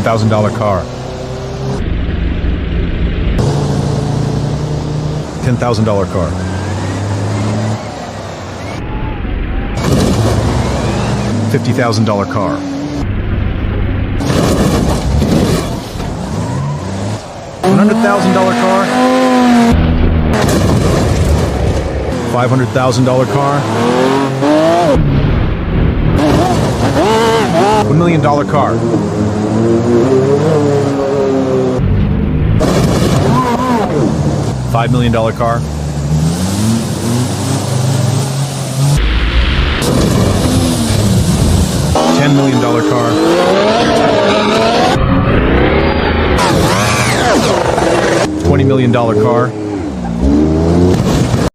$1,000 car. $10,000 car. $50,000 car. $100,000 car. $500,000 car. $1 million car. $5 million car. $10 million car. $20 million car.